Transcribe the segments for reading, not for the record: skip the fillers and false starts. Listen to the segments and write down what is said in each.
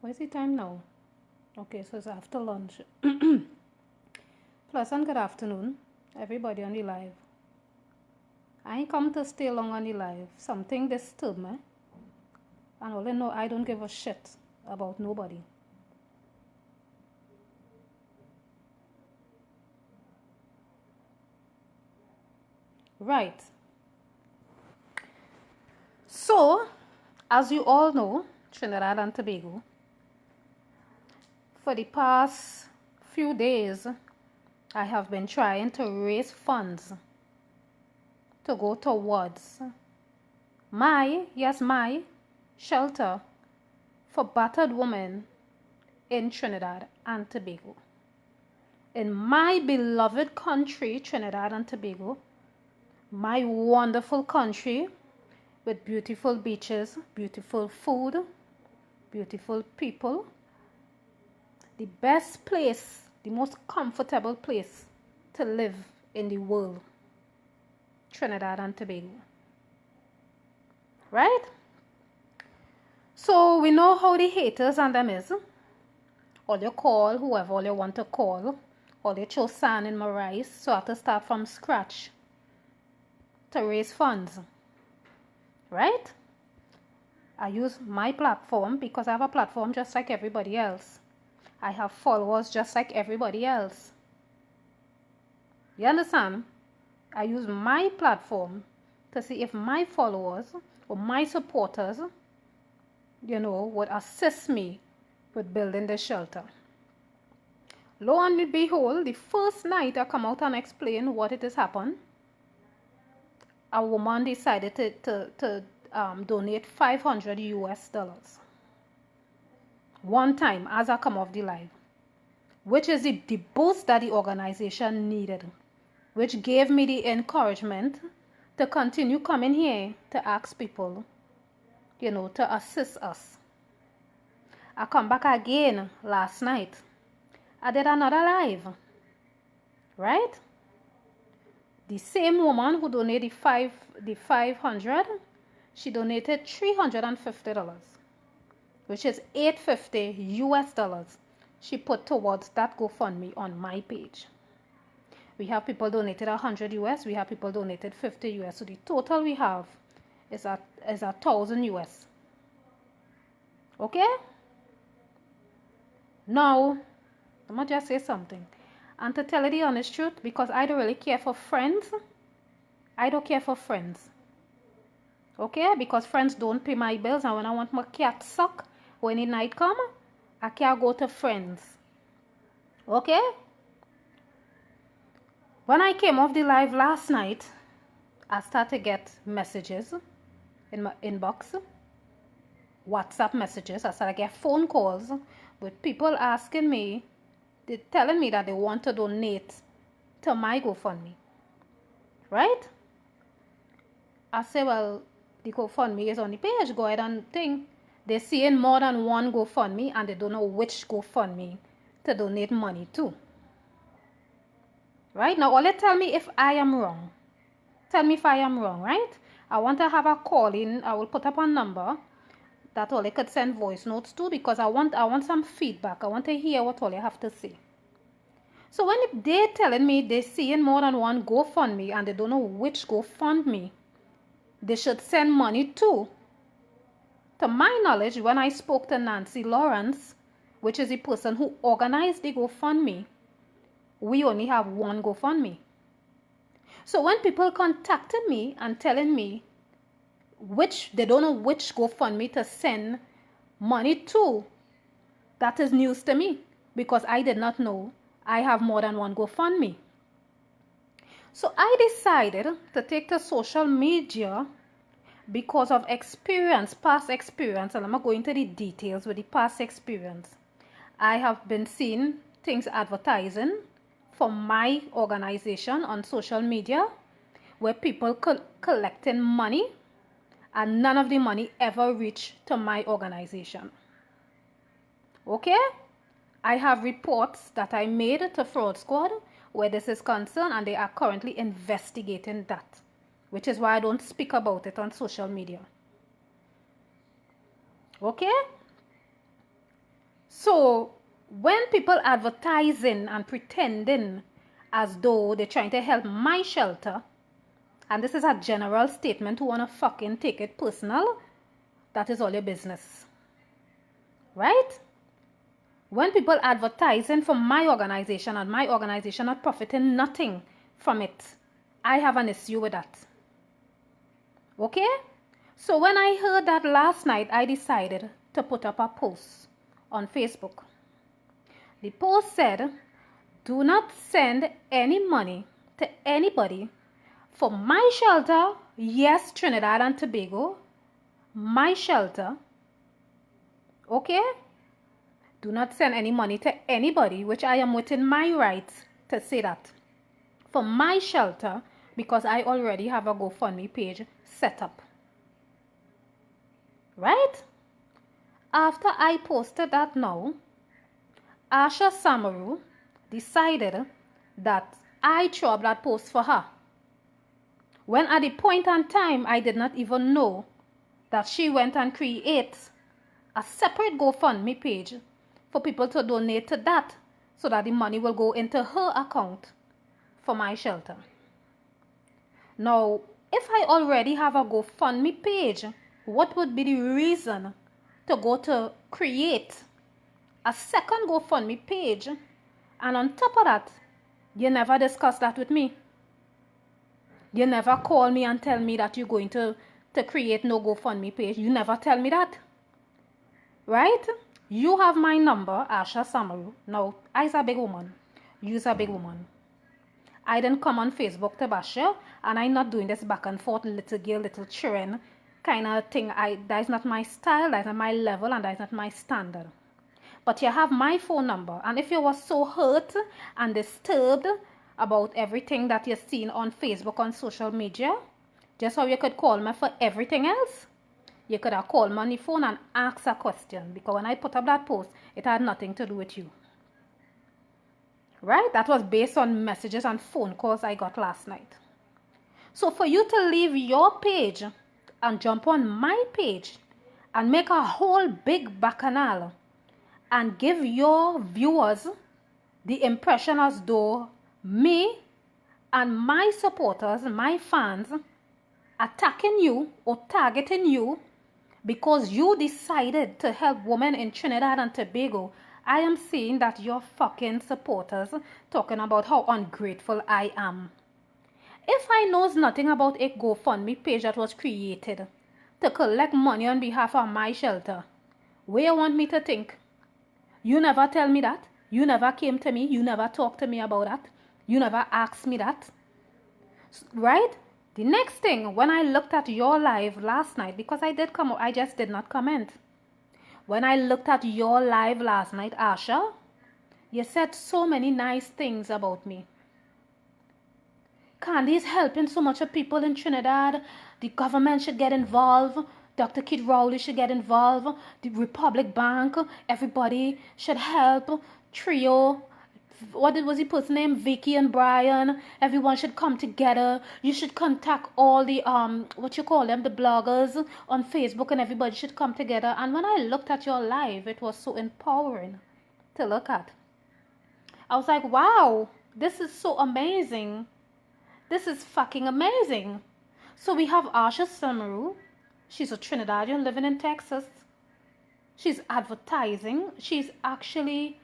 What is the time now? Okay, so it's after lunch. Pleasant good afternoon, everybody on the live. I ain't come to stay long on the live. Something disturbed me. And all I know, I don't give a shit about nobody. Right. So, as you all know, Trinidad and Tobago, for the past few days, I have been trying to raise funds to go towards my shelter for battered women in Trinidad and Tobago. In my beloved country, Trinidad and Tobago, my wonderful country with beautiful beaches, beautiful food, beautiful people, the best place, the most comfortable place to live in the world, Trinidad and Tobago. Right? So we know how the haters and them is. All you call whoever all you want to call, all you throw sand in my rice, so I have to start from scratch to raise funds. Right? I use my platform because I have a platform just like everybody else. I have followers just like everybody else. You understand? I use my platform to see if my followers or my supporters, would assist me with building the shelter. Lo and behold, the first night I come out and explain what it has happened, a woman decided to donate $500 one time as I come off the live, which is the boost that the organization needed, which gave me the encouragement to continue coming here to ask people, to assist us. I come back again last night. I did another live, right? The same woman who donated the 500, she donated $350, which is $850 she put towards that GoFundMe on my page. We have people donated $100, we have people donated $50, so the total we have is $1,000. Okay? Now, I'm gonna just say something. And to tell you the honest truth, because I don't really care for friends, I don't care for friends. Okay? Because friends don't pay my bills, and when I want my cat suck, when the night come, I can't go to friends. Okay? When I came off the live last night, I started to get messages in my inbox, WhatsApp messages. I started to get phone calls with people asking me, they're telling me that they want to donate to my GoFundMe. Right? I say, well, the GoFundMe is on the page. Go ahead and think. They're seeing more than one GoFundMe and they don't know which GoFundMe to donate money to. Right? Now, all they tell me if I am wrong. Tell me if I am wrong, right? I want to have a call in. I will put up a number that all they could send voice notes to, because I want some feedback. I want to hear what all they have to say. So when they're telling me they're seeing more than one GoFundMe and they don't know which GoFundMe they should send money to my knowledge, when I spoke to Nancy Lawrence, which is the person who organized the GoFundMe, we only have one GoFundMe. So when people contacted me and telling me they don't know which GoFundMe to send money to, that is news to me, because I did not know I have more than one GoFundMe. So I decided to take to social media because of past experience, and I'm not going into the details with the past experience. I have been seeing things advertising for my organization on social media where people collecting money and none of the money ever reached to my organization. Okay? I have reports that I made to Fraud Squad where this is concerned, and they are currently investigating that, which is why I don't speak about it on social media. Okay? So when people advertising and pretending as though they're trying to help my shelter, and this is a general statement, who wanna fucking take it personal, that is all your business. Right? When people advertising for my organization and my organization not profiting nothing from it, I have an issue with that. Okay? So when I heard that last night, I decided to put up a post on Facebook. The post said, do not send any money to anybody for my shelter. Yes, Trinidad and Tobago, my shelter. Okay? Do not send any money to anybody, which I am within my rights to say that, for my shelter, because I already have a GoFundMe page set up. Right? After I posted that now, Asha Samaroo decided that I threw up that post for her. When at the point in time, I did not even know that she went and created a separate GoFundMe page for people to donate to that, so that the money will go into her account for my shelter. Now, if I already have a GoFundMe page, what would be the reason to go to create a second GoFundMe page? And on top of that, you never discuss that with me. You never call me and tell me that you're going to create no GoFundMe page. You never tell me that. Right? You have my number, Asha Samaroo. Now, I's a big woman. You's a big woman. I didn't come on Facebook to bash you, and I'm not doing this back and forth, little girl, little children kind of thing. That is not my style, that is not my level, and that is not my standard. But you have my phone number, and if you were so hurt and disturbed about everything that you've seen on Facebook, on social media, just how you could call me for everything else, you could have called me on the phone and asked a question, because when I put up that post, it had nothing to do with you. Right? That was based on messages and phone calls I got last night. So for you to leave your page and jump on my page and make a whole big bacchanal and give your viewers the impression as though me and my supporters, my fans, attacking you or targeting you because you decided to help women in Trinidad and Tobago, I am seeing that your fucking supporters talking about how ungrateful I am. If I knows nothing about a GoFundMe page that was created to collect money on behalf of my shelter, where you want me to think? You never tell me that. You never came to me. You never talked to me about that. You never asked me that. Right? The next thing, when I looked at your live last night, because I did come, I just did not comment. When I looked at your live last night, Asha, you said so many nice things about me. Candy is helping so much of people in Trinidad. The government should get involved. Dr. Kid Rowley should get involved. The Republic Bank, everybody should help. Trio, what was the person's name? Vicky and Brian. Everyone should come together. You should contact all the what you call them, the bloggers on Facebook, and everybody should come together. And when I looked at your live, it was so empowering to look at. I was like, wow, this is so amazing. This is fucking amazing. So we have Asha Samaroo. She's a Trinidadian living in Texas. She's advertising. She's actually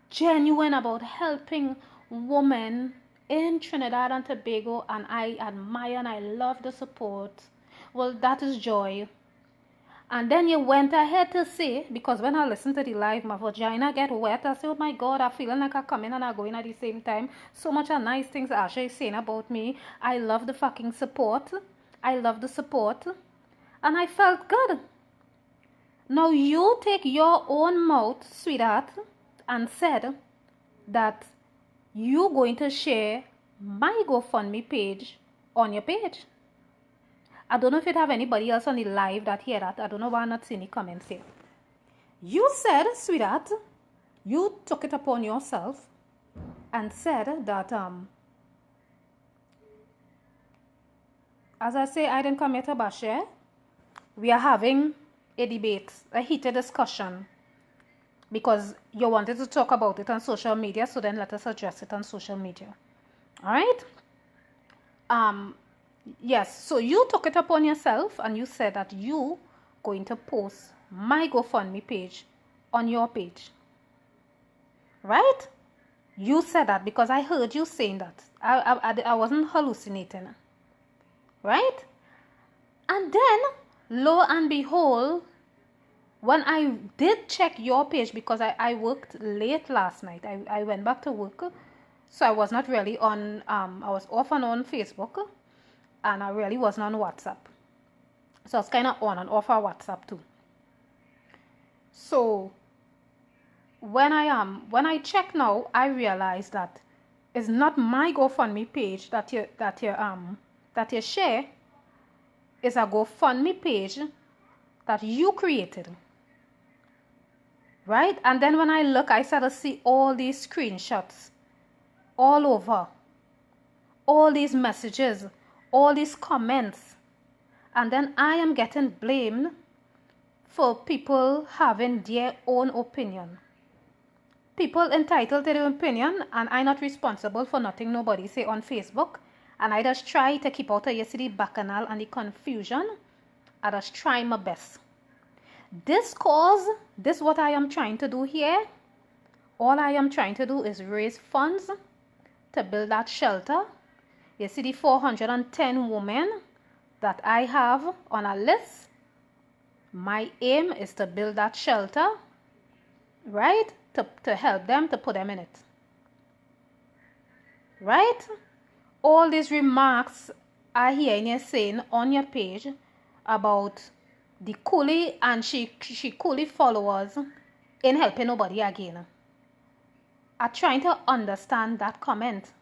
genuine about helping women in Trinidad and Tobago, and I admire and I love the support. Well, that is joy. And then you went ahead to say, because when I listen to the live, my vagina get wet. I say, oh my God, I'm feeling like I come in and I go in at the same time. So much of nice things Asha is saying about me. I love the fucking support. I love the support. And I felt good. Now you take your own mouth, sweetheart, and said that you're going to share my GoFundMe page on your page. I don't know if you have anybody else on the live that hear that. I don't know why I'm not seeing the comments here. You said, sweetheart, you took it upon yourself and said that, as I say, I didn't come here to bash you. We are having a debate, a heated discussion because you wanted to talk about it on social media, so then let us address it on social media. All right? Yes, so you took it upon yourself and you said that you going to post my GoFundMe page on your page. Right? You said that because I heard you saying that. I wasn't hallucinating. Right? And then, lo and behold, when I did check your page, because I worked late last night, I went back to work, so I was not really on, I was off and on Facebook, and I really wasn't on WhatsApp. So I was kind of on and off our WhatsApp too. So when I check now, I realize that it's not my GoFundMe page that you share. It's a GoFundMe page that you created. Right? And then when I look, I start to see all these screenshots all over, all these messages, all these comments, and then I am getting blamed for people having their own opinion. People entitled to their opinion, and I'm not responsible for nothing nobody say on Facebook. And I just try to keep out of yesterday bacchanal and the confusion. I just try my best. This what I am trying to do here. All I am trying to do is raise funds to build that shelter. You see the 410 women that I have on a list. My aim is to build that shelter, right? To help them, to put them in it. Right? All these remarks I hear you saying on your page about the coolie and she coolie followers in helping nobody again. I'm trying to understand that comment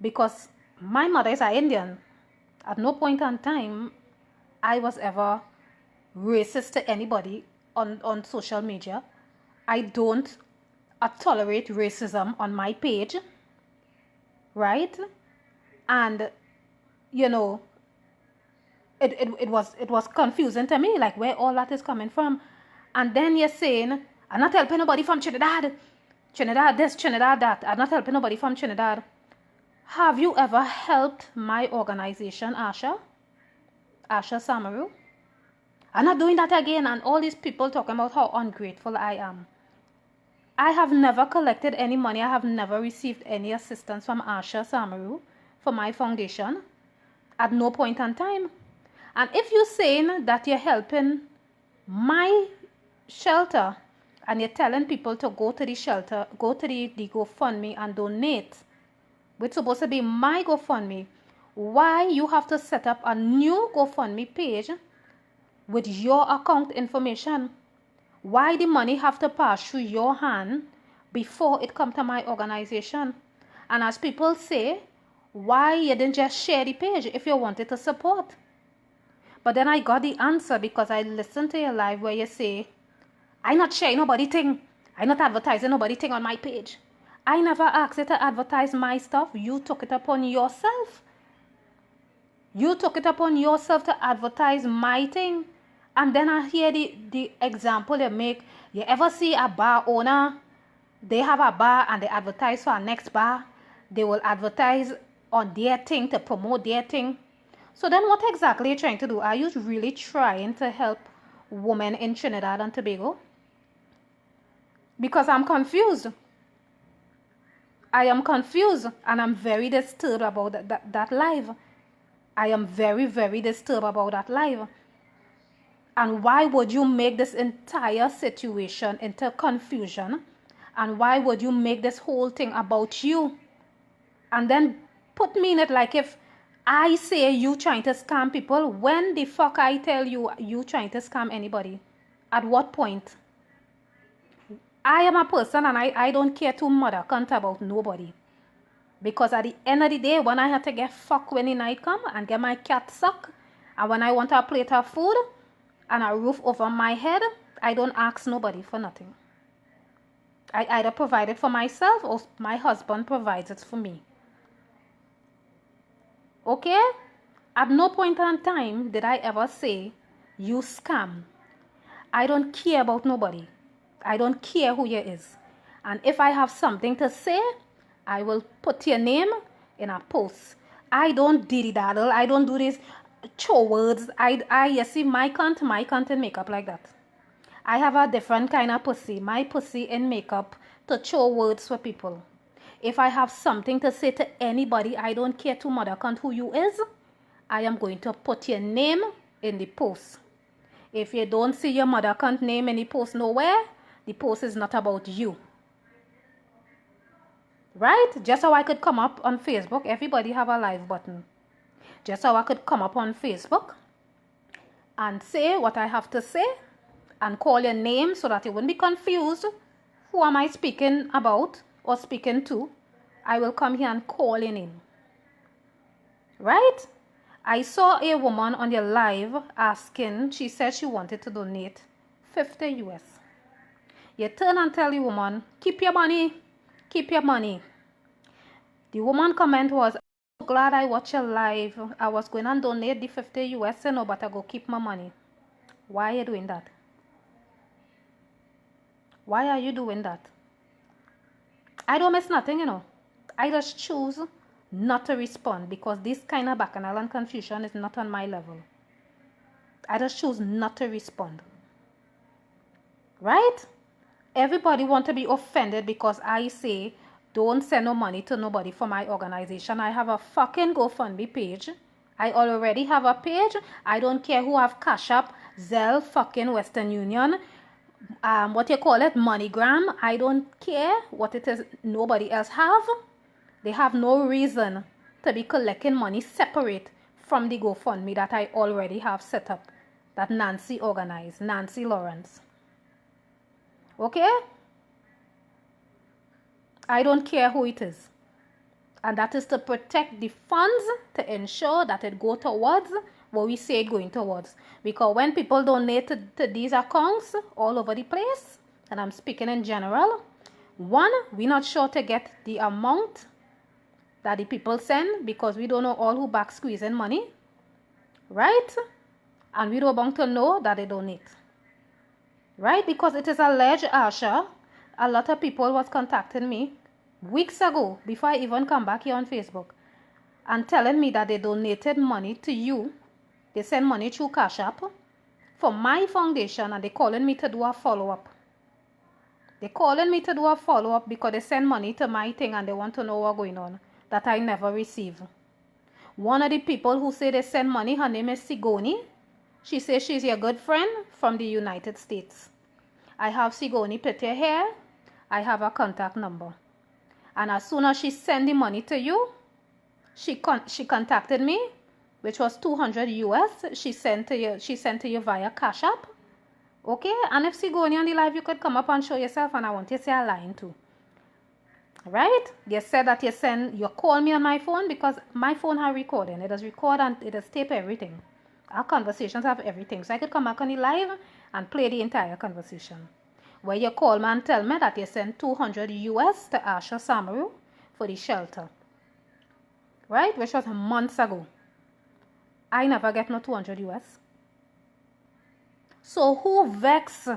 because my mother is an Indian. At no point in time I was ever racist to anybody on social media. I don't tolerate racism on my page, right? And you know, it was confusing to me, like where all that is coming from. And then you're saying, I'm not helping nobody from Trinidad this, Trinidad that. I'm not helping nobody from Trinidad. Have you ever helped my organization, Asha Samaroo? I'm not doing that again. And all these people talking about how ungrateful I am. I have never collected any money. I have never received any assistance from Asha Samaroo for my foundation at no point in time. And if you're saying that you're helping my shelter and you're telling people to go to the shelter, go to the GoFundMe and donate, which is supposed to be my GoFundMe, why you have to set up a new GoFundMe page with your account information? Why the money have to pass through your hand before it come to my organization? And as people say, why you didn't just share the page if you wanted to support? But then I got the answer because I listened to your live where you say, I not sharing nobody thing. I not advertising nobody thing on my page. I never asked you to advertise my stuff. You took it upon yourself. You took it upon yourself to advertise my thing. And then I hear the example you make. You ever see a bar owner? They have a bar and they advertise for a next bar. They will advertise on their thing to promote their thing. So then what exactly are you trying to do? Are you really trying to help women in Trinidad and Tobago? Because I'm confused. I am confused and I'm very disturbed about that live. I am very, very disturbed about that live. And why would you make this entire situation into confusion? And why would you make this whole thing about you? And then put me in it like if I say you trying to scam people, when the fuck I tell you trying to scam anybody? At what point? I am a person and I don't care to mother cunt about nobody. Because at the end of the day, when I have to get fucked when the night come and get my cat sucked, and when I want a plate of food and a roof over my head, I don't ask nobody for nothing. I either provide it for myself or my husband provides it for me. Okay? At no point in time did I ever say, you scam. I don't care about nobody. I don't care who you is. And if I have something to say, I will put your name in a post. I don't diddy daddle. I don't do this show words. You see, my cunt in makeup like that. I have a different kind of pussy. My pussy in makeup to show words for people. If I have something to say to anybody, I don't care to mother cunt who you is, I am going to put your name in the post. If you don't see your mother cunt name in the post nowhere, the post is not about you. Right? Just how I could come up on Facebook, everybody have a live button. Just how I could come up on Facebook and say what I have to say and call your name so that you wouldn't be confused. Who am I speaking about or speaking to? I will come here and call your name. Right? I saw a woman on your live asking, she said she wanted to donate 50 US. You turn and tell the woman, keep your money, keep your money. The woman comment was, I'm so glad I watched your live. I was going to donate the 50 US, no, but I go keep my money. Why are you doing that? Why are you doing that? I don't miss nothing, you know. I just choose not to respond because this kind of bacchanal and confusion is not on my level. I just choose not to respond. Right? Everybody want to be offended because I say don't send no money to nobody for my organization. I have a fucking GoFundMe page. I already have a page. I don't care who have Cash App, Zelle, fucking Western Union, what you call it, MoneyGram. I don't care what it is nobody else have. They have no reason to be collecting money separate from the GoFundMe that I already have set up, that Nancy organized, Nancy Lawrence. Okay? I don't care who it is. And that is to protect the funds, to ensure that it go towards what we say it going towards. Because when people donate to these accounts all over the place, and I'm speaking in general, one, we're not sure to get the amount that the people send because we don't know all who back squeezing money, right? And we don't want to know that they donate, right? Because it is alleged, Asha, a lot of people was contacting me weeks ago before I even come back here on Facebook and telling me that they donated money to you. They send money through Cash App for my foundation and they calling me to do a follow-up. They're calling me to do a follow-up because they send money to my thing and they want to know what's going on that I never receive. One of the people who say they send money, her name is Sigoni. She says she's your good friend from the United States. I have Sigoni picture here. I have a contact number. And as soon as she send the money to you, she contacted me, which was 200 US. She sent to you via Cash App. Okay? And if Sigoni on the live, you could come up and show yourself, and I want you to say a line too. Right? You said that you call me on my phone because my phone has recording. It does record and it does tape everything. Our conversations have everything. So I could come back on the live and play the entire conversation. Where you call me and tell me that you sent 200 US to Asha Samaroo for the shelter. Right? Which was months ago. I never get no 200 US. So who vex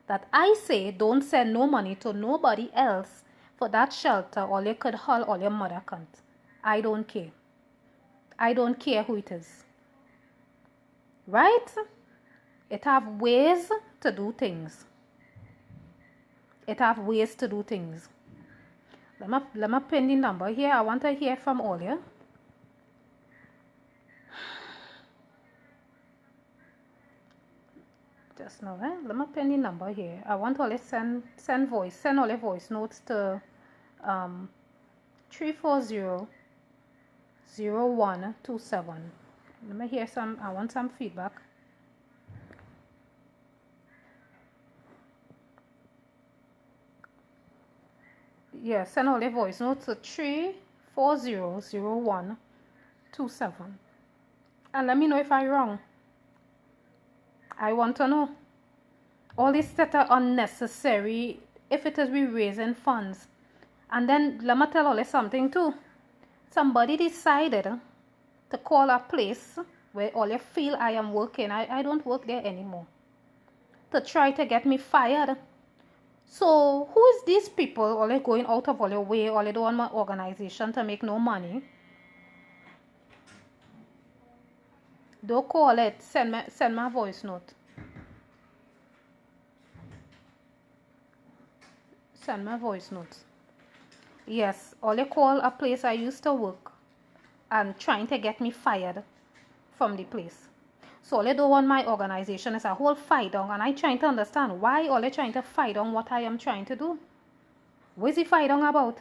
that I say don't send no money to nobody else for that shelter, or you could haul all your mother cunt? I don't care. I don't care who it is. Right? It have ways to do things. It have ways to do things. Let me pin the number here. I want to hear from all you. Just now, let me pin the number here. I want all send all your voice notes to 340-0127. Let me hear some. I want some feedback. Yeah, send all your voice notes to 340-0127. And let me know if I'm wrong. I want to know. All this that are unnecessary, if it is we raising funds. And then let me tell you something too. Somebody decided to call a place where all you feel I am working. I don't work there anymore. To try to get me fired. So who is these people? Or they going out of all your way, or they don't want my organization to make no money? Don't call it. Send my voice note. Send my voice notes. Yes, all they call a place I used to work and trying to get me fired from the place. So all they don't want my organization is a whole fight on, and I trying to understand why all they trying to fight on what I am trying to do. What is the fight on about?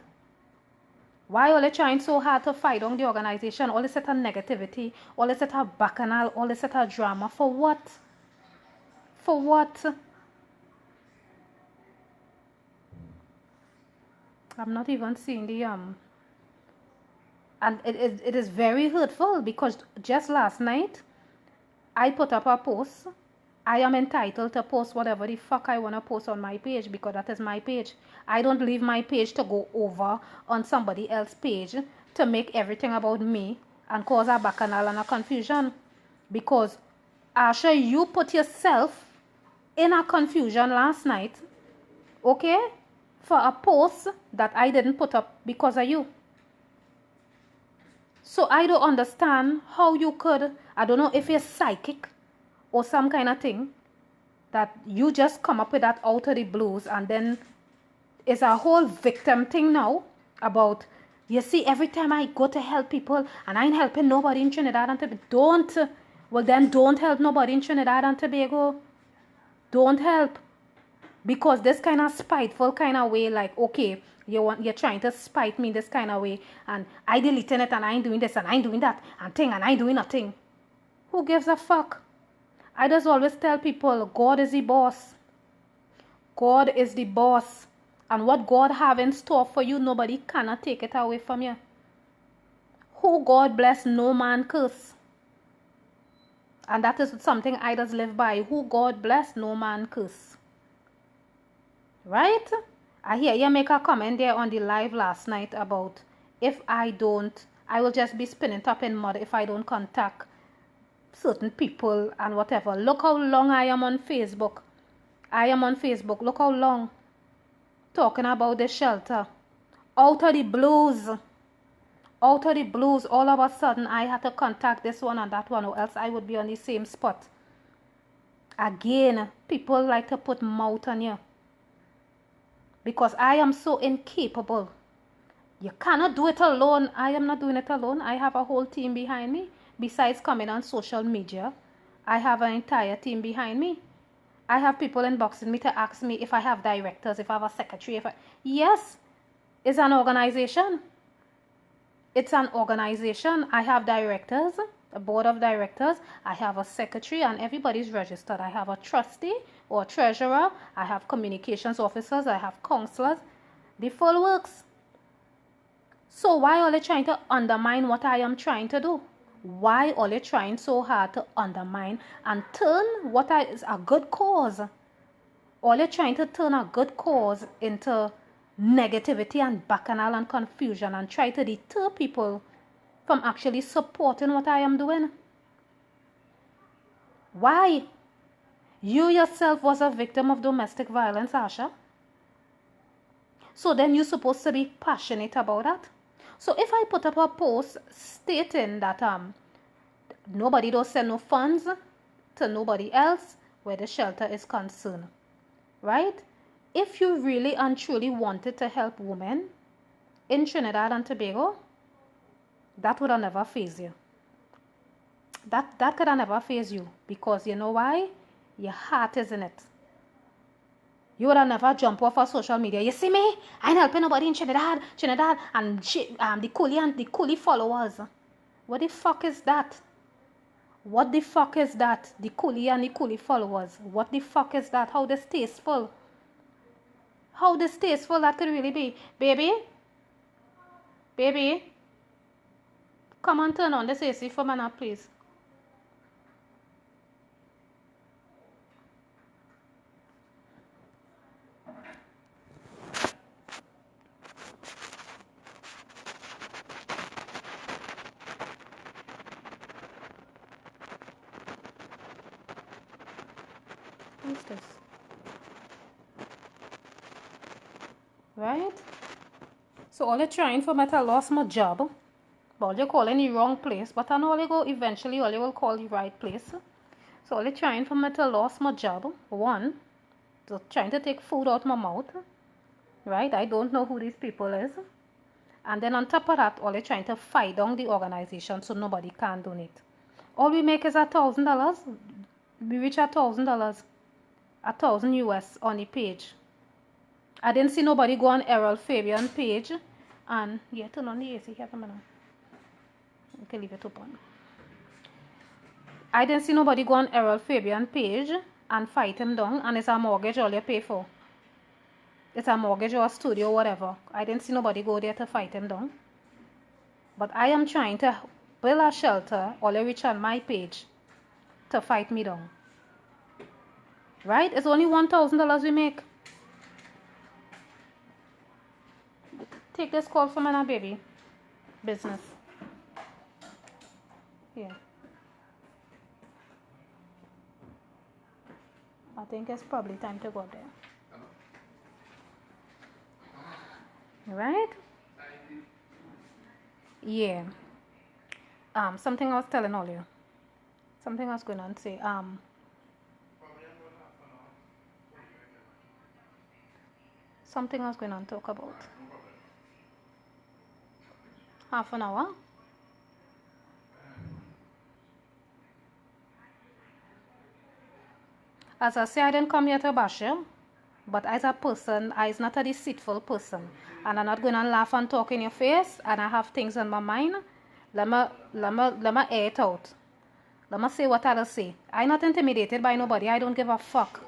Why all they trying so hard to fight on the organization? All this set of negativity, all this set of bacchanal, all this set of drama. For what? For what? I'm not even seeing the and it is very hurtful because just last night I put up a post. I am entitled to post whatever the fuck I want to post on my page because that is my page. I don't leave my page to go over on somebody else's page to make everything about me and cause a bacchanal and a confusion. Because Asha, you put yourself in a confusion last night, okay, for a post that I didn't put up because of you. So I don't understand how you could, I don't know if you're psychic or some kind of thing, that you just come up with that out of the blues, and then it's a whole victim thing now about, you see, every time I go to help people and I ain't helping nobody in Trinidad and Tobago. Don't help nobody in Trinidad and Tobago. Don't help. Because this kind of spiteful kind of way, like, okay, you're trying to spite me this kind of way, and I deleting it, and I ain't doing this, and I ain't doing that, and I ain't doing nothing. Who gives a fuck? I just always tell people, God is the boss. God is the boss. And what God have in store for you, nobody cannot take it away from you. Who God bless, no man curse. And that is something I just live by. Who God bless, no man curse. Right? I hear you make a comment there on the live last night about if I don't, I will just be spinning top in mud if I don't contact certain people and whatever. Look how long I am on Facebook. I am on Facebook. Look how long. Talking about the shelter. Out of the blues. Out of the blues. All of a sudden I had to contact this one and that one, or else I would be on the same spot. Again, people like to put mouth on you. Because I am so incapable. You cannot do it alone. I am not doing it alone. I have a whole team behind me. Besides coming on social media, I have an entire team behind me. I have people inboxing me to ask me if I have directors, if I have a secretary. Yes, it's an organization. It's an organization. I have directors, a board of directors. I have a secretary, and everybody's registered. I have a trustee or treasurer. I have communications officers. I have counselors. The full works. So why are they trying to undermine what I am trying to do? Why are they trying so hard to undermine and turn what is a good cause? Are they trying to turn a good cause into negativity and bacchanal and confusion and try to deter people from actually supporting what I am doing? Why? You yourself was a victim of domestic violence, Asha. So then you're supposed to be passionate about that. So if I put up a post stating that nobody does send no funds to nobody else where the shelter is concerned, right? If you really and truly wanted to help women in Trinidad and Tobago, that would have never phased you. That could have never phased you, because you know why? Your heart is in it. You would have never jump off of social media. You see me? I ain't helping nobody in Trinidad, and the coolie followers. What the fuck is that? What the fuck is that? The coolie and the coolie followers. What the fuck is that? How distasteful. How distasteful that could really be. Baby, come and turn on this AC for me now, please. What's this? Right? So all you're trying for me to lost my job. But you're calling the wrong place. But I know you go eventually all you will call the right place. So all you're trying for me to lost my job. One, so trying to take food out my mouth. Right? I don't know who these people is. And then on top of that, all you're trying to fight down the organization so nobody can donate. All we make is $1,000. We reach $1,000. 1,000 US on the page. I didn't see nobody go on Errol Fabian page. And yeah, turn on the AC here for a minute. You can leave it open. I didn't see nobody go on Errol Fabian page and fight him down, and it's a mortgage all you pay for. It's a mortgage or a studio, whatever. I didn't see nobody go there to fight him down. But I am trying to build a shelter all you reach on my page to fight me down. Right? It's only $1,000 we make. Take this call from my baby. Business. Yeah. I think it's probably time to go there. Right? Yeah. Something I was telling all you. Something I was going to say. Something I was going to talk about. Half an hour. As I say, I didn't come here to bash you. But as a person, I is not a deceitful person. And I'm not going to laugh and talk in your face. And I have things on my mind. Let me air it out. Let me say what I'll say. I'm not intimidated by nobody. I don't give a fuck.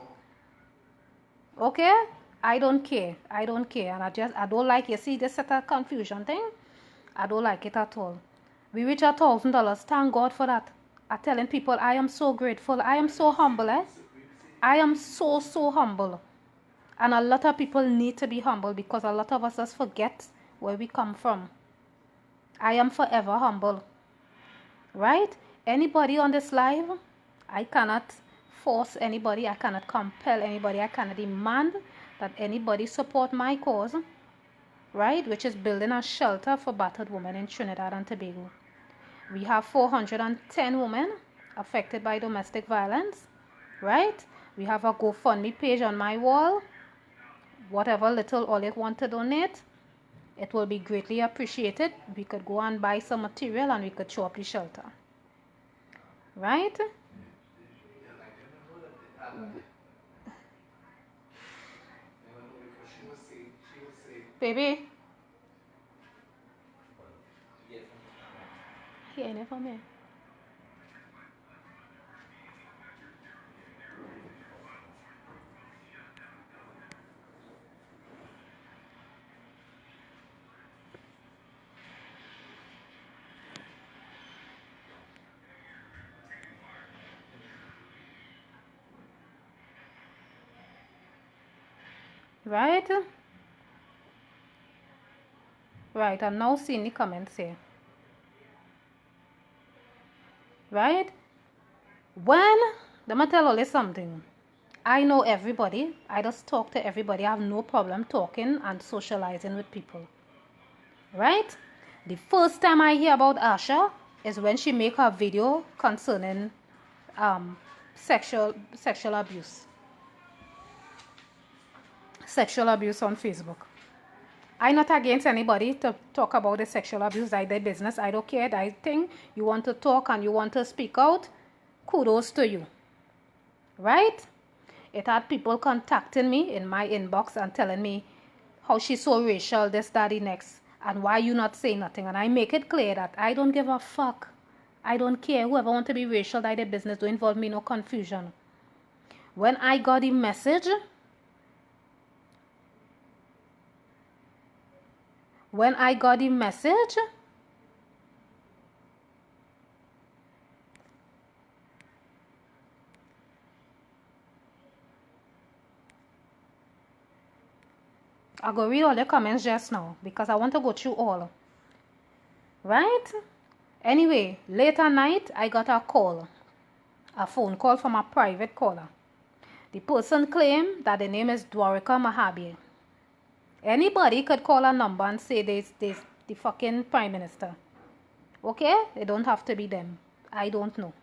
Okay? I don't care. I don't care. And I don't like, you see this set of confusion thing? I don't like it at all. We reach $1,000. Thank God for that. I'm telling people I am so grateful. I am so humble, eh? I am so humble. And a lot of people need to be humble because a lot of us just forget where we come from. I am forever humble. Right? Anybody on this live, I cannot force anybody. I cannot compel anybody. I cannot demand that anybody support my cause. Right? Which is building a shelter for battered women in Trinidad and Tobago. We have 410 women affected by domestic violence. Right? We have a GoFundMe page on my wall. Whatever little all you want to donate, it will be greatly appreciated. We could go and buy some material and we could show up the shelter. Right? Baby? Here, never mind. Right? Right, I'm now seeing the comments here. Right? Let me tell you something. I know everybody. I just talk to everybody. I have no problem talking and socializing with people. Right? The first time I hear about Asha is when she make her video concerning sexual abuse. Sexual abuse on Facebook. I'm not against anybody to talk about the sexual abuse. That's their business. I don't care. I think you want to talk and you want to speak out. Kudos to you. Right? It had people contacting me in my inbox and telling me how she's so racial, this, that, the next, and why you not say nothing. And I make it clear that I don't give a fuck. I don't care. Whoever want to be racial, that's their business. Don't involve me in no confusion. When I got the message, I'll go read all the comments just now because I want to go through all. Right? Anyway, late at night, I got a phone call from a private caller. The person claimed that the name is Dwarika Mahabir. Anybody could call a number and say there's the fucking prime minister. Okay? It don't have to be them. I don't know.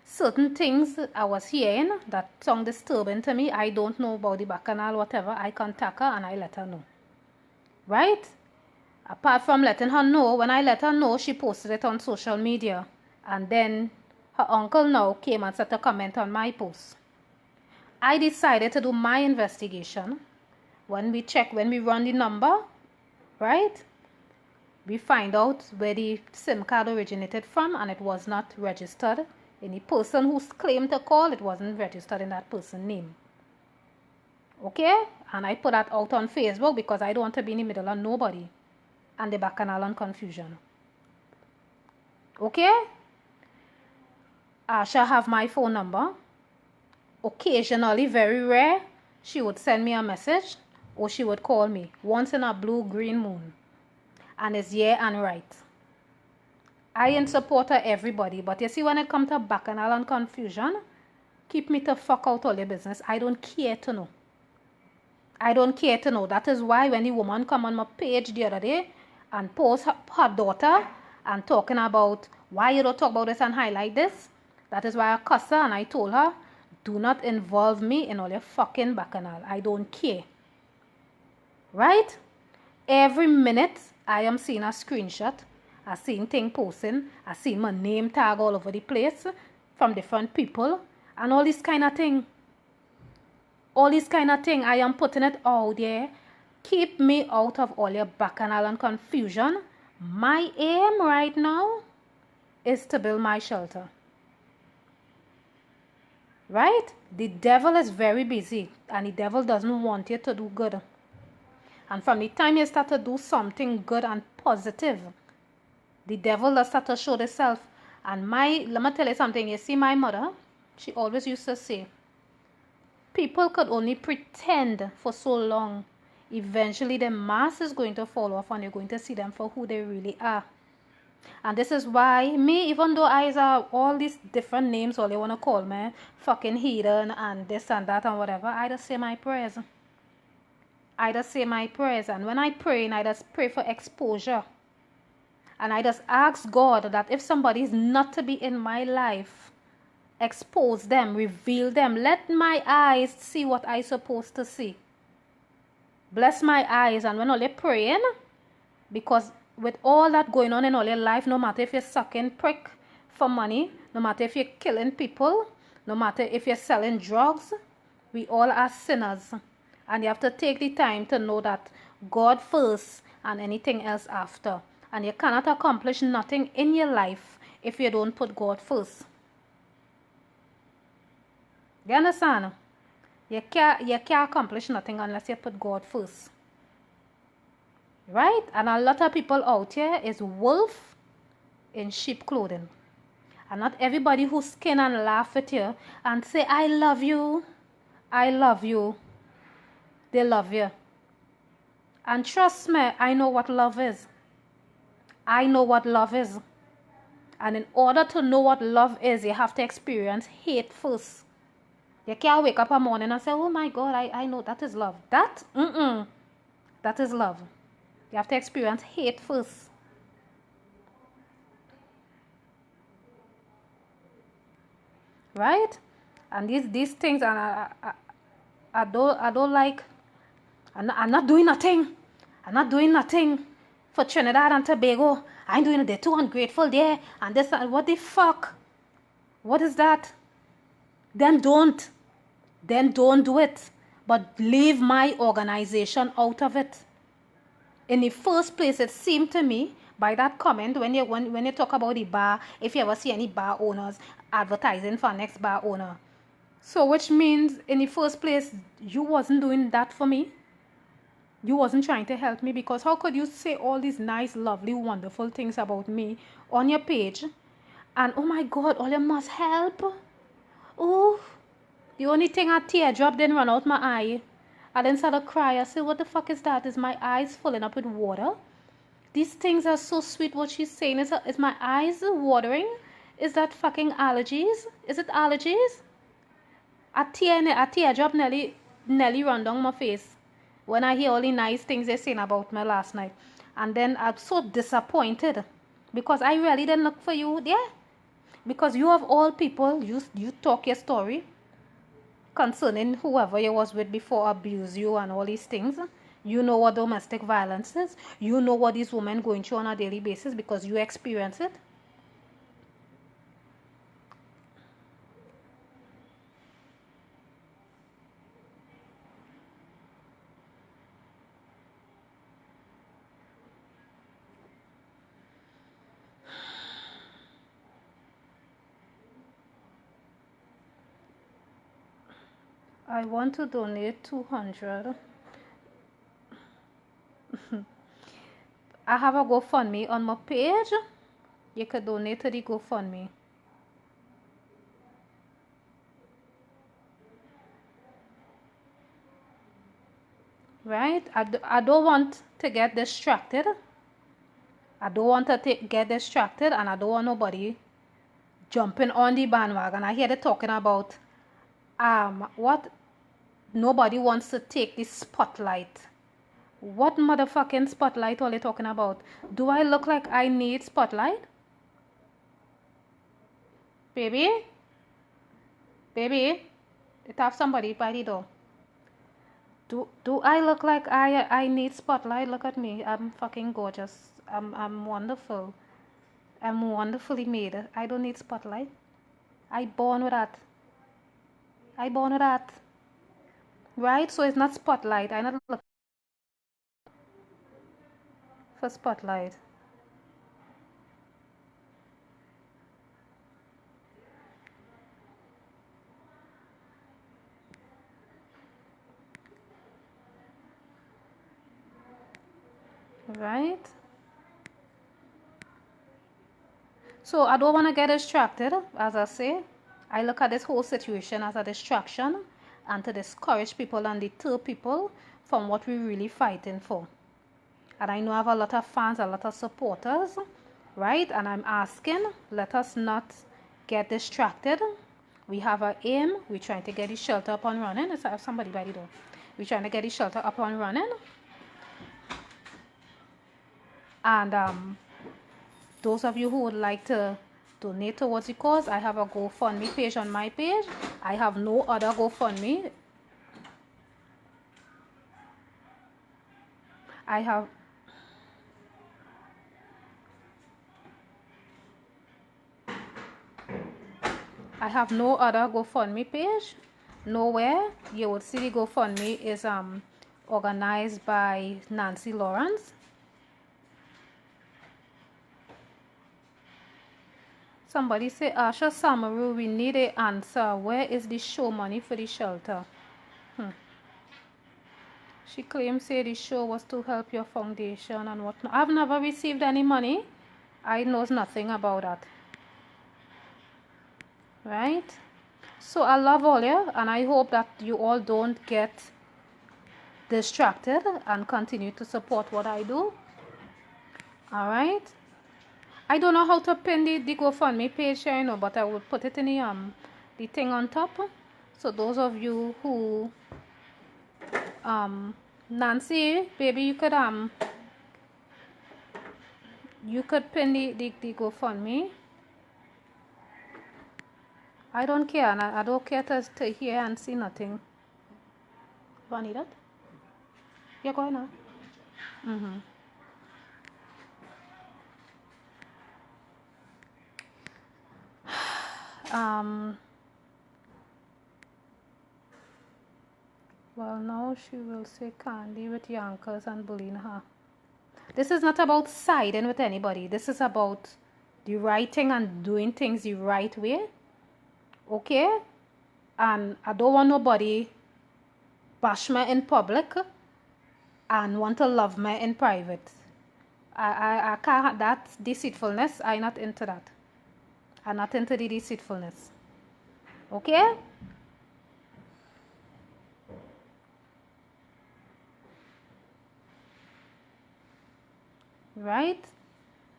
Certain things I was hearing that sound disturbing to me. I don't know about the bacchanal, whatever. I contact her and I let her know. Right? Apart from letting her know, when I let her know, she posted it on social media. And then her uncle now came and set a comment on my post. I decided to do my investigation. When we run the number, right? We find out where the SIM card originated from, and it was not registered. Any person who claimed to call, it wasn't registered in that person's name. Okay? And I put that out on Facebook because I don't want to be in the middle of nobody and the bacchanal and confusion. Okay? Asha have my phone number. Occasionally, very rare, she would send me a message or she would call me once in a blue green moon. And it's yeah and right. I ain't supporter everybody, but you see when it comes to bacchanal and confusion, keep me to fuck out all your business. I don't care to know. I don't care to know. That is why when the woman come on my page the other day and post her daughter and talking about why you don't talk about this and highlight this, that is why I cussed her and I told her, do not involve me in all your fucking bacchanal. I don't care. Right? Every minute I am seeing a screenshot. I seen thing posting. I seen my name tag all over the place from different people. And all this kind of thing. All this kind of thing. I am putting it out there. Keep me out of all your bacchanal and confusion. My aim right now is to build my shelter. Right? The devil is very busy. And the devil doesn't want you to do good. And from the time you start to do something good and positive, the devil does start to show itself. And let me tell you something. You see, my mother, she always used to say, people could only pretend for so long. Eventually, the mask is going to fall off and you're going to see them for who they really are. And this is why me, even though I have all these different names, all they want to call me, fucking heathen and this and that and whatever, I just say my prayers. And when I pray, I just pray for exposure. And I just ask God that if somebody is not to be in my life, expose them, reveal them. Let my eyes see what I'm supposed to see. Bless my eyes. And when all you're praying, because with all that going on in all your life, no matter if you're sucking prick for money, no matter if you're killing people, no matter if you're selling drugs, we all are sinners. And you have to take the time to know that God first and anything else after. And you cannot accomplish nothing in your life if you don't put God first. You understand? You can't accomplish nothing unless you put God first. Right? And a lot of people out here is wolf in sheep clothing. And not everybody who skin and laugh at you and say, I love you. I love you. They love you. And trust me, I know what love is. I know what love is. And in order to know what love is, you have to experience hate first. You can't wake up a morning and say, oh my God, I know that is love. That is love. You have to experience hate first. Right? And these things, and I don't like, I'm not doing nothing. I'm not doing nothing for Trinidad and Tobago. I'm doing it. They're too ungrateful there. And this, what the fuck? What is that? Then don't do it. But leave my organization out of it. In the first place, it seemed to me by that comment when you talk about the bar, if you ever see any bar owners advertising for next bar owner. So which means in the first place, you wasn't doing that for me. You wasn't trying to help me, because how could you say all these nice, lovely, wonderful things about me on your page and oh my God, all you must help. Oh, the only thing a teardrop didn't run out my eye. I then started to cry. I said, what the fuck is that? Is my eyes filling up with water? These things are so sweet. What she's saying is my eyes watering? Is that fucking allergies? Is it allergies? A teardrop nearly run down my face. when I hear all the nice things they're saying about me last night. And then I'm so disappointed because I really didn't look for you there. Because you of all people, you talk your story concerning whoever you was with before abuse you and all these things. You know what domestic violence is. You know what these women going through on a daily basis because you experience it. I want to donate 200. I have a GoFundMe on my page. You could donate to the GoFundMe. Right? I don't want to get distracted. I don't want to get distracted, and I don't want nobody jumping on the bandwagon. I hear they talking about what nobody wants to take the spotlight. What motherfucking spotlight are they talking about? Do I look like I need spotlight? Baby? Baby? It have somebody by the door. Do I look like I need spotlight? Look at me. I'm fucking gorgeous. I'm wonderful. I'm wonderfully made. I don't need spotlight. I born with that. I born with that. Right? So it's not spotlight. I not look for spotlight. Right? So I don't want to get distracted, as I say. I look at this whole situation as a distraction and to discourage people and deter people from what we're really fighting for. And I know I have a lot of fans, a lot of supporters, right? And I'm asking, let us not get distracted. We have an aim. We're trying to get the shelter up and running. Let's have somebody by the door. We're trying to get the shelter up and running. And those of you who would like to donate towards the cause, I have a GoFundMe page on my page. I have no other GoFundMe. I have no other GoFundMe page. Nowhere. You would see the GoFundMe is organized by Nancy Lawrence. Somebody say, Asha Samaroo, we need an answer. Where is the show money for the shelter? She claims say the show was to help your foundation and whatnot. I've never received any money. I knows nothing about that. Right? So I love all you, and I hope that you all don't get distracted and continue to support what I do. Alright? I don't know how to pin the GoFundMe page here, but I will put it in the thing on top. So those of you who Nancy, baby, you could pin the GoFundMe. I don't care, and I don't care to hear and see nothing. You need that? Yeah, go ahead now. Well, now she will say candy with Yonkers and bullying her. This is not about siding with anybody. This is about the right thing and doing things the right way. Okay? And I don't want nobody bash me in public and want to love me in private. I can't, that's deceitfulness. I'm not into that. I'm not into the deceitfulness. Okay? Right?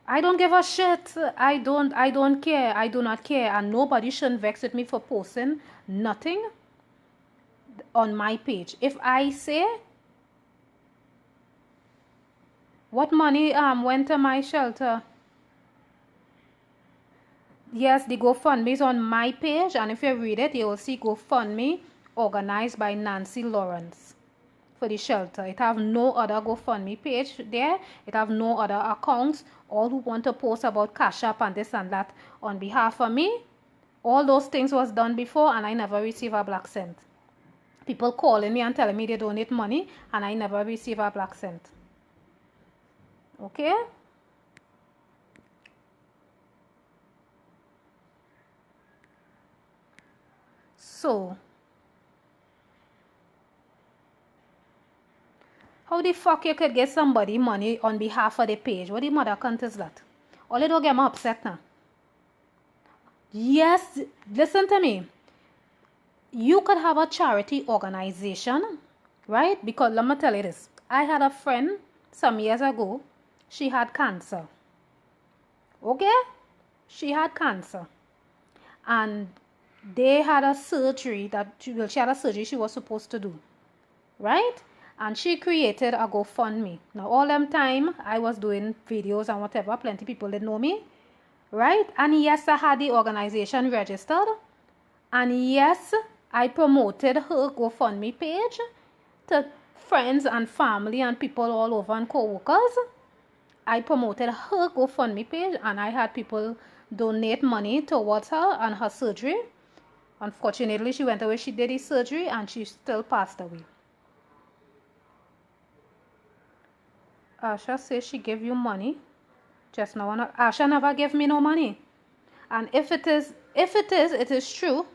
I don't give a shit. I don't care. I do not care. And nobody shouldn't vex with me for posting nothing on my page. If I say What money went to my shelter? Yes, the GoFundMe is on my page, and if you read it, you will see GoFundMe organized by Nancy Lawrence for the shelter. It have no other GoFundMe page there. It have no other accounts. All who want to post about Cash App and this and that on behalf of me, all those things was done before, and I never receive a black cent. People calling me and telling me they donate money, and I never receive a black cent. Okay? So, how the fuck you could get somebody money on behalf of the page? What the mother cunt is that? All it don't get me upset now. Yes, listen to me. You could have a charity organization, right? Because let me tell you this. I had a friend some years ago. She had cancer. Okay? She had cancer. And they had a surgery she had a surgery she was supposed to do. Right? And she created a GoFundMe. Now, all them time, I was doing videos and whatever. Plenty people didn't know me. Right? And yes, I had the organization registered. And yes, I promoted her GoFundMe page to friends and family and people all over and co-workers. I promoted her GoFundMe page, and I had people donate money towards her and her surgery. Unfortunately, she went away. She did the surgery and she still passed away. Asha says she gave you money just now. Asha never gave me no money. And if it is true.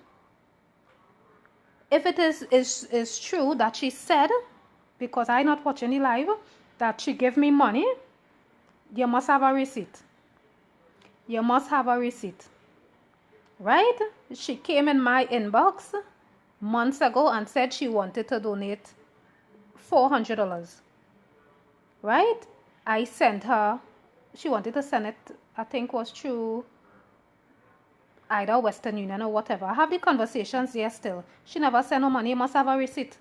If it is true that she said, because I not watching the live, that she gave me money, you must have a receipt. You must have a receipt. Right? She came in my inbox months ago and said she wanted to donate $400. Right? I sent her, she wanted to send it, I think was through either Western Union or whatever. I have the conversations there still. She never sent no money. You must have a receipt.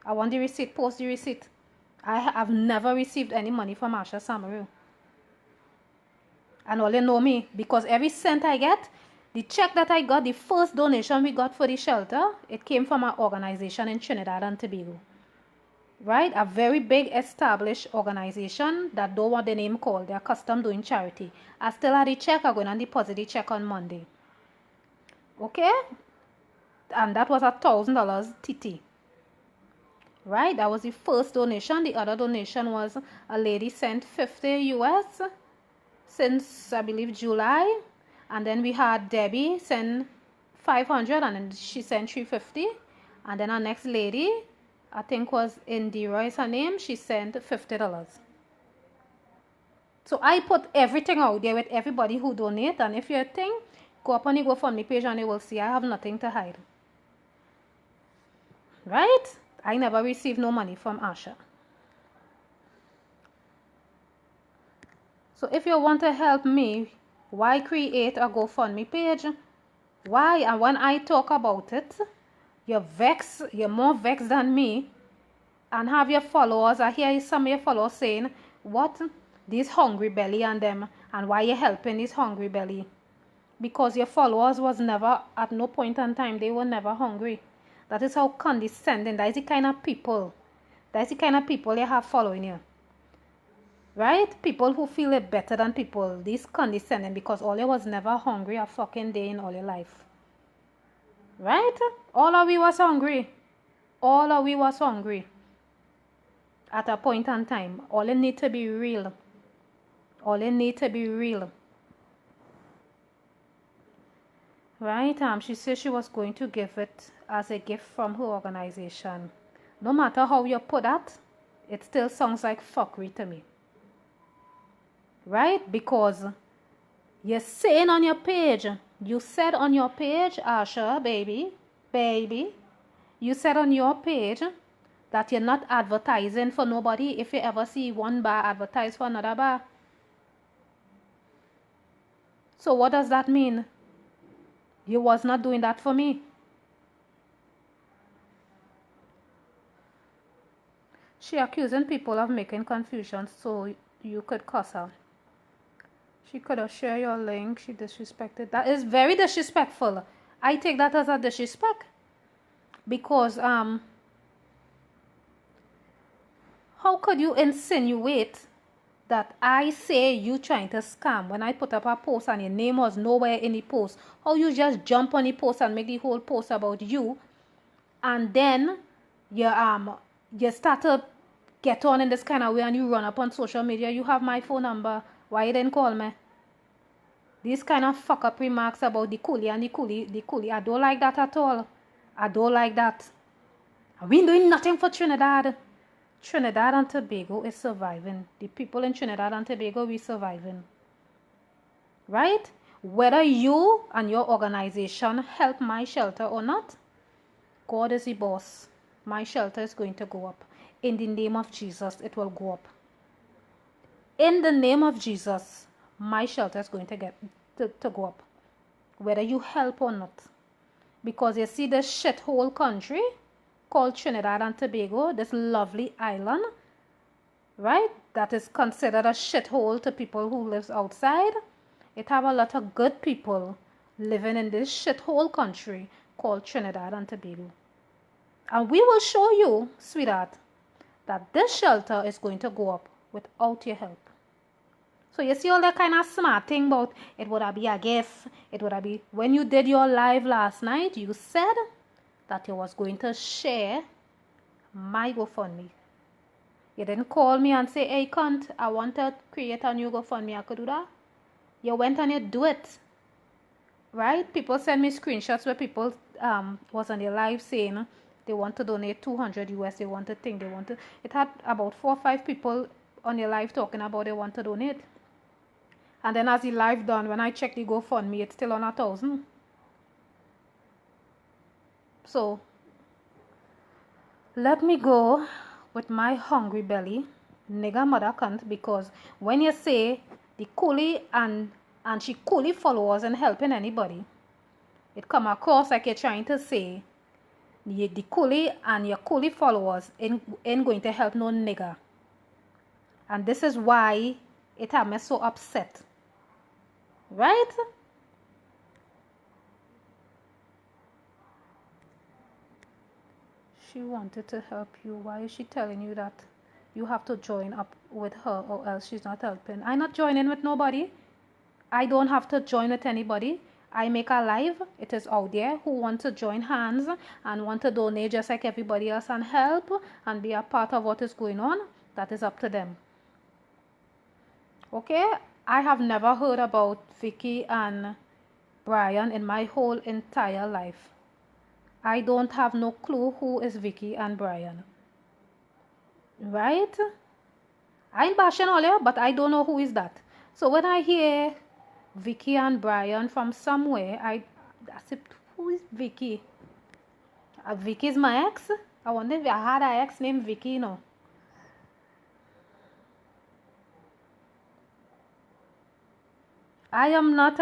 I want the receipt. Post the receipt. I have never received any money from Asha Samaroo. And all you know me, because every cent I get, the check that I got, the first donation we got for the shelter, it came from an organization in Trinidad and Tobago. Right? A very big established organization that don't want the name called. They're custom doing charity. I still had the check. I'm going to deposit the check on Monday. Okay? And that was $1,000 TT. Right? That was the first donation. The other donation was a lady sent 50 US since I believe July. And then we had Debbie send 500 and then she sent 350. And then our next lady, I think was Indira is her name, she sent $50. So I put everything out there with everybody who donate, and if you think, go up on the GoFundMe page and you will see I have nothing to hide. Right? I never received no money from Asha. So if you want to help me, why create a GoFundMe page? Why? And when I talk about it, you're more vexed than me, and have your followers. I hear some of your followers saying, what? This hungry belly and them, and why you helping this hungry belly? Because your followers was never, at no point in time, they were never hungry. That is how condescending. That is the kind of people. That is the kind of people you have following you. Right? People who feel it better than people. This condescending because all you was never hungry a fucking day in all your life. Right? All of we was hungry. All of we was hungry. At a point in time. All it need to be real. All it need to be real. Right? She said she was going to give it as a gift from her organization. No matter how you put that, it still sounds like fuckery to me. Right? Because you're saying on your page, you said on your page, Asha, baby, you said on your page that you're not advertising for nobody if you ever see one bar advertise for another bar. So what does that mean? You was not doing that for me. She accusing people of making confusion, so you could cuss her. She could have shared your link. She disrespected. That is very disrespectful. I take that as a disrespect. Because how could you insinuate that I say you trying to scam when I put up a post and your name was nowhere in the post? How you just jump on the post and make the whole post about you, and then you start to get on in this kind of way and you run up on social media. You have my phone number. Why you didn't call me? These kind of fuck up remarks about the coolie and the coolie. I don't like that at all. I don't like that. We ain't doing nothing for Trinidad. Trinidad and Tobago is surviving. The people in Trinidad and Tobago, we surviving. Right? Whether you and your organization help my shelter or not, God is the boss. My shelter is going to go up. In the name of Jesus, it will go up. In the name of Jesus, my shelter is going to go up. Whether you help or not. Because you see this shithole country called Trinidad and Tobago, this lovely island, right? That is considered a shithole to people who live outside. It have a lot of good people living in this shithole country called Trinidad and Tobago. And we will show you, sweetheart, that this shelter is going to go up without your help. So you see all that kind of smart thing about it would have been a gift. It would have been, when you did your live last night, you said that you was going to share my GoFundMe. You didn't call me and say, hey, cunt, I want to create a new GoFundMe. I could do that. You went and you do it. Right? People send me screenshots where people was on their live saying they want to donate 200 US. They want to think they want to. It had about 4 or 5 people on their live talking about they want to donate. And then as the live done, when I check the GoFundMe, it's still on 1,000. So, let me go with my hungry belly, nigga mother cunt, because when you say the coolie and she coolie followers and helping anybody, it come across like you're trying to say the coolie and your coolie followers ain't going to help no nigga. And this is why it had me so upset. Right? She wanted to help you. Why is she telling you that you have to join up with her or else she's not helping? I'm not joining with nobody. I don't have to join with anybody. I make a live. It is out there. Who want to join hands and want to donate just like everybody else and help and be a part of what is going on, that is up to them. Okay? I have never heard about Vicky and Brian in my whole entire life. I don't have no clue who is Vicky and Brian. Right? I'm bashing all you, but I don't know who is that. So when I hear Vicky and Brian from somewhere, I said, who is Vicky? Vicky is my ex? I wonder if I had an ex named Vicky, you know. I am not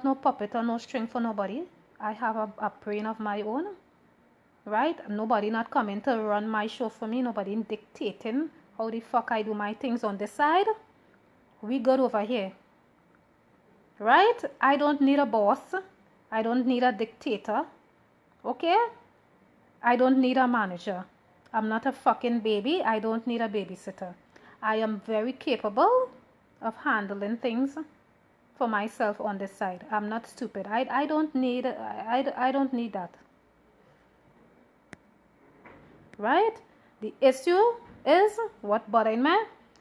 no puppet or no string for nobody. I have a brain of my own. Right? Nobody not coming to run my show for me. Nobody dictating how the fuck I do my things on this side. We good over here. Right? I don't need a boss. I don't need a dictator. Okay? I don't need a manager. I'm not a fucking baby. I don't need a babysitter. I am very capable of handling things for myself on this side. I'm not stupid. I don't need that. Right? The issue is what bothering me.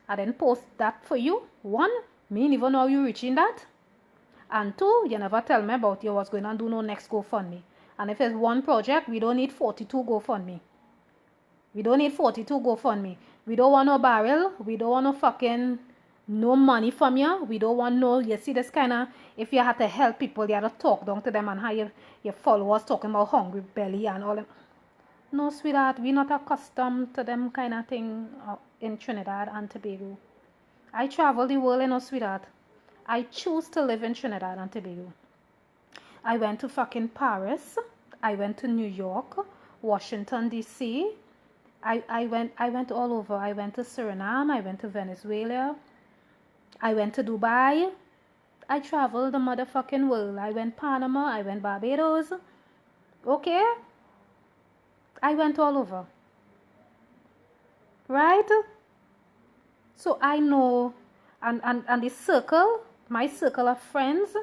I didn't post that for you. 1, me never know you reaching that. And 2, you never tell me about you was going to do no next GoFundMe. And if it's one project, we don't need 42 GoFundMe. We don't need 42 GoFundMe. We don't want no barrel. We don't want no fucking no money from you. We don't want no, you see this kind of, if you had to help people, you had to talk down to them and how your followers talking about hungry belly and all that. No, sweetheart, we're not accustomed to them kind of thing in Trinidad and Tobago. I travel the world, you know, sweetheart. I choose to live in Trinidad and Tobago. I went to fucking Paris. I went to New York, Washington, D.C., I went all over. I went to Suriname, I went to Venezuela, I went to Dubai. I traveled the motherfucking world. I went Panama, I went Barbados. Okay? I went all over. Right? So I know, and the circle, my circle of friends,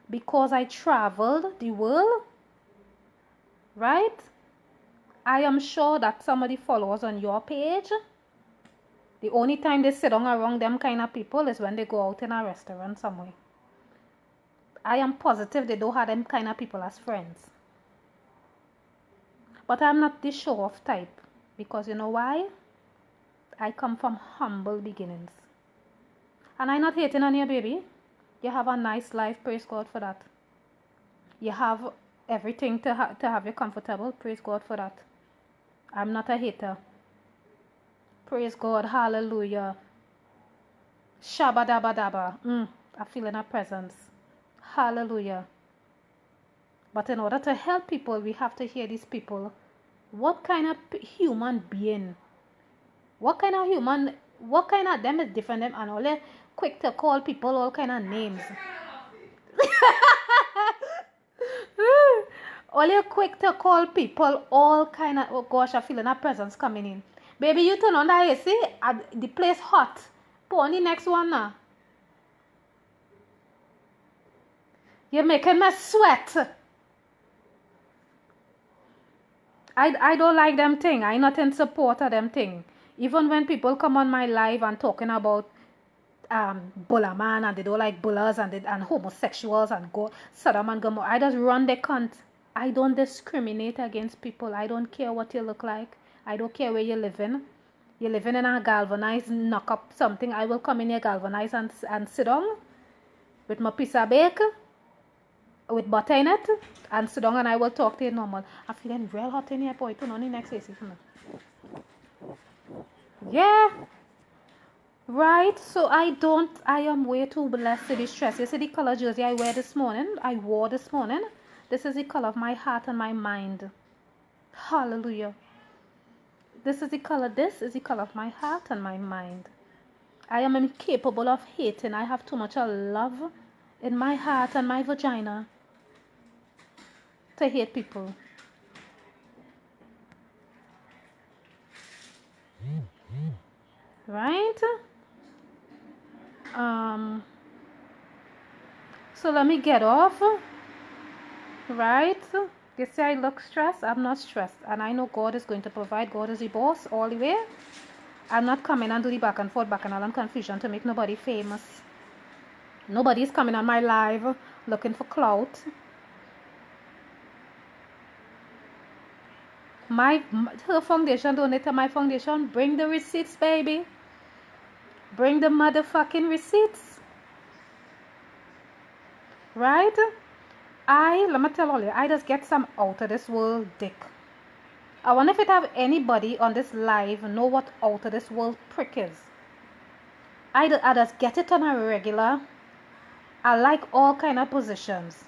because I traveled the world, right? I am sure that some of the followers on your page, the only time they sit down around them kind of people is when they go out in a restaurant somewhere. I am positive they don't have them kind of people as friends. But I'm not the show-off type. Because you know why? I come from humble beginnings. And I'm not hating on you, baby. You have a nice life. Praise God for that. You have everything to have you comfortable. Praise God for that. I'm not a hater. Praise God. Hallelujah. Shabba dabba dabba. I feel in a presence. Hallelujah. But in order to help people, we have to hear these people. What kind of human being? What kind of them is different them and all quick to call people all kind of names. All you quick to call people all kind of, oh gosh, I feel a presence coming in. Baby, you turn on the AC, the place hot. Put on the next one now. You're making me sweat. I don't like them thing. I'm not in support of them thing. Even when people come on my live and talking about bulla man and they don't like bullas and homosexuals and go Sodom and Gomorrah, I just run the cunt. I don't discriminate against people. I don't care what you look like. I don't care where you're living. You're living in a galvanized knock up something. I will come in here galvanized and sit down with my piece of bacon with butter in it and sit down and I will talk to you normal. I'm feeling real hot in here, boy. Turn on the next AC for me. Yeah. Right, so I am way too blessed to be stressed. You see the color jersey I wore this morning? This is the color of my heart and my mind. Hallelujah. This is the color of my heart and my mind. I am incapable of hating. I have too much of love in my heart and my vagina to hate people. Right? So let me get off. Right? You say I look stressed. I'm not stressed. And I know God is going to provide. God is the boss all the way. I'm not coming and do the back and forth, back and all and confusion to make nobody famous. Nobody's coming on my live looking for clout. Her foundation, donate to my foundation. Bring the receipts, baby. Bring the motherfucking receipts. Right? Let me tell you, I just get some out of this world dick. I wonder if it have anybody on this live know what out of this world prick is. I just get it on a regular. I like all kind of positions.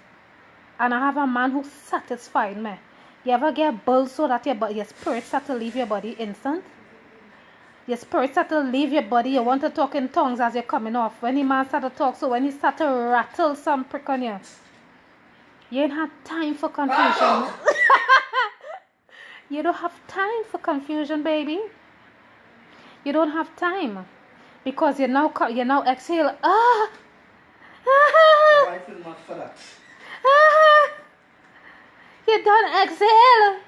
And I have a man who satisfied me. You ever get bull so that your spirit start to leave your body instant? Your spirit start to leave your body. You want to talk in tongues as you're coming off. When the man start to talk, so when he start to rattle some prick on you, you ain't have time for confusion. You don't have time for confusion, baby. You don't have time. Because you now exhale. You don't exhale.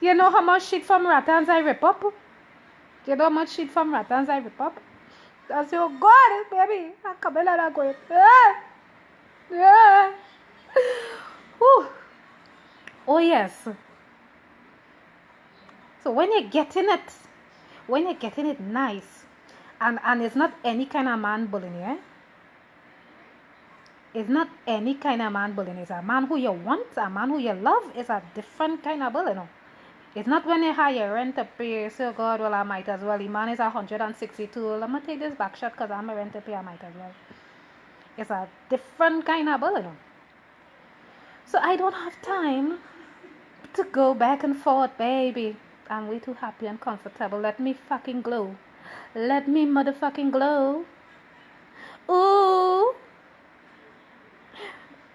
You know how much shit from Ratans I rip up? You know how much shit from Ratans I rip up? That's your God, baby. I'm coming out of going. Yeah. Oh, yes. So when you're getting it nice, and it's not any kind of man bullying you, It's not any kind of man bullying. It's a man who you want, a man who you love. It's a different kind of bullying. It's not when you hire rent to pay. So God, well, I might as well. The man is 162. Let me take this back shot because I'm a rent to pay. I might as well. It's a different kind of bullying. So I don't have time to go back and forth, baby. I'm way too happy and comfortable. Let me fucking glow. Let me motherfucking glow. Ooh.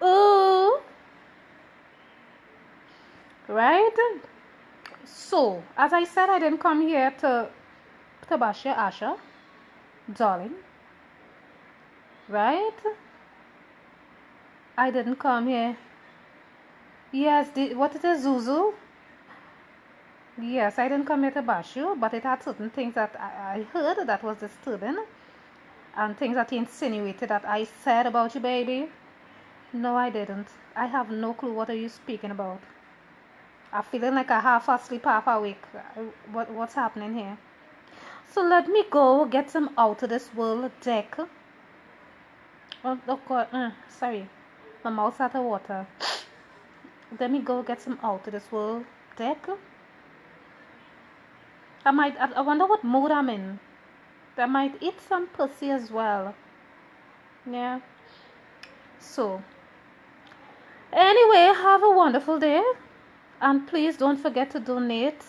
Ooh. Right? So, as I said, I didn't come here to bash your Asha, darling. Right? I didn't come here. Yes, what it is, Zuzu? Yes, I didn't come here to bash you, but it had certain things that I heard that was disturbing, and things that he insinuated that I said about you, baby. No, I didn't. I have no clue what are you speaking about. I'm feeling like a half asleep, half awake. What's happening here? So let me go get some out of this world deck. Oh God, sorry. My mouth's out of water. Let me go get some out of this world deck. I wonder what mood I'm in. I might eat some pussy as well. Yeah. So, anyway, have a wonderful day. And please don't forget to donate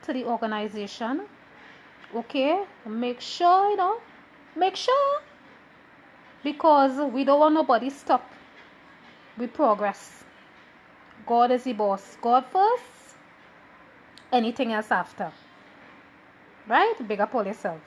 to the organization. Okay? Make sure, make sure. Because we don't want nobody stop. We progress. God is the boss. God first. Anything else after. Right? Big up all yourself.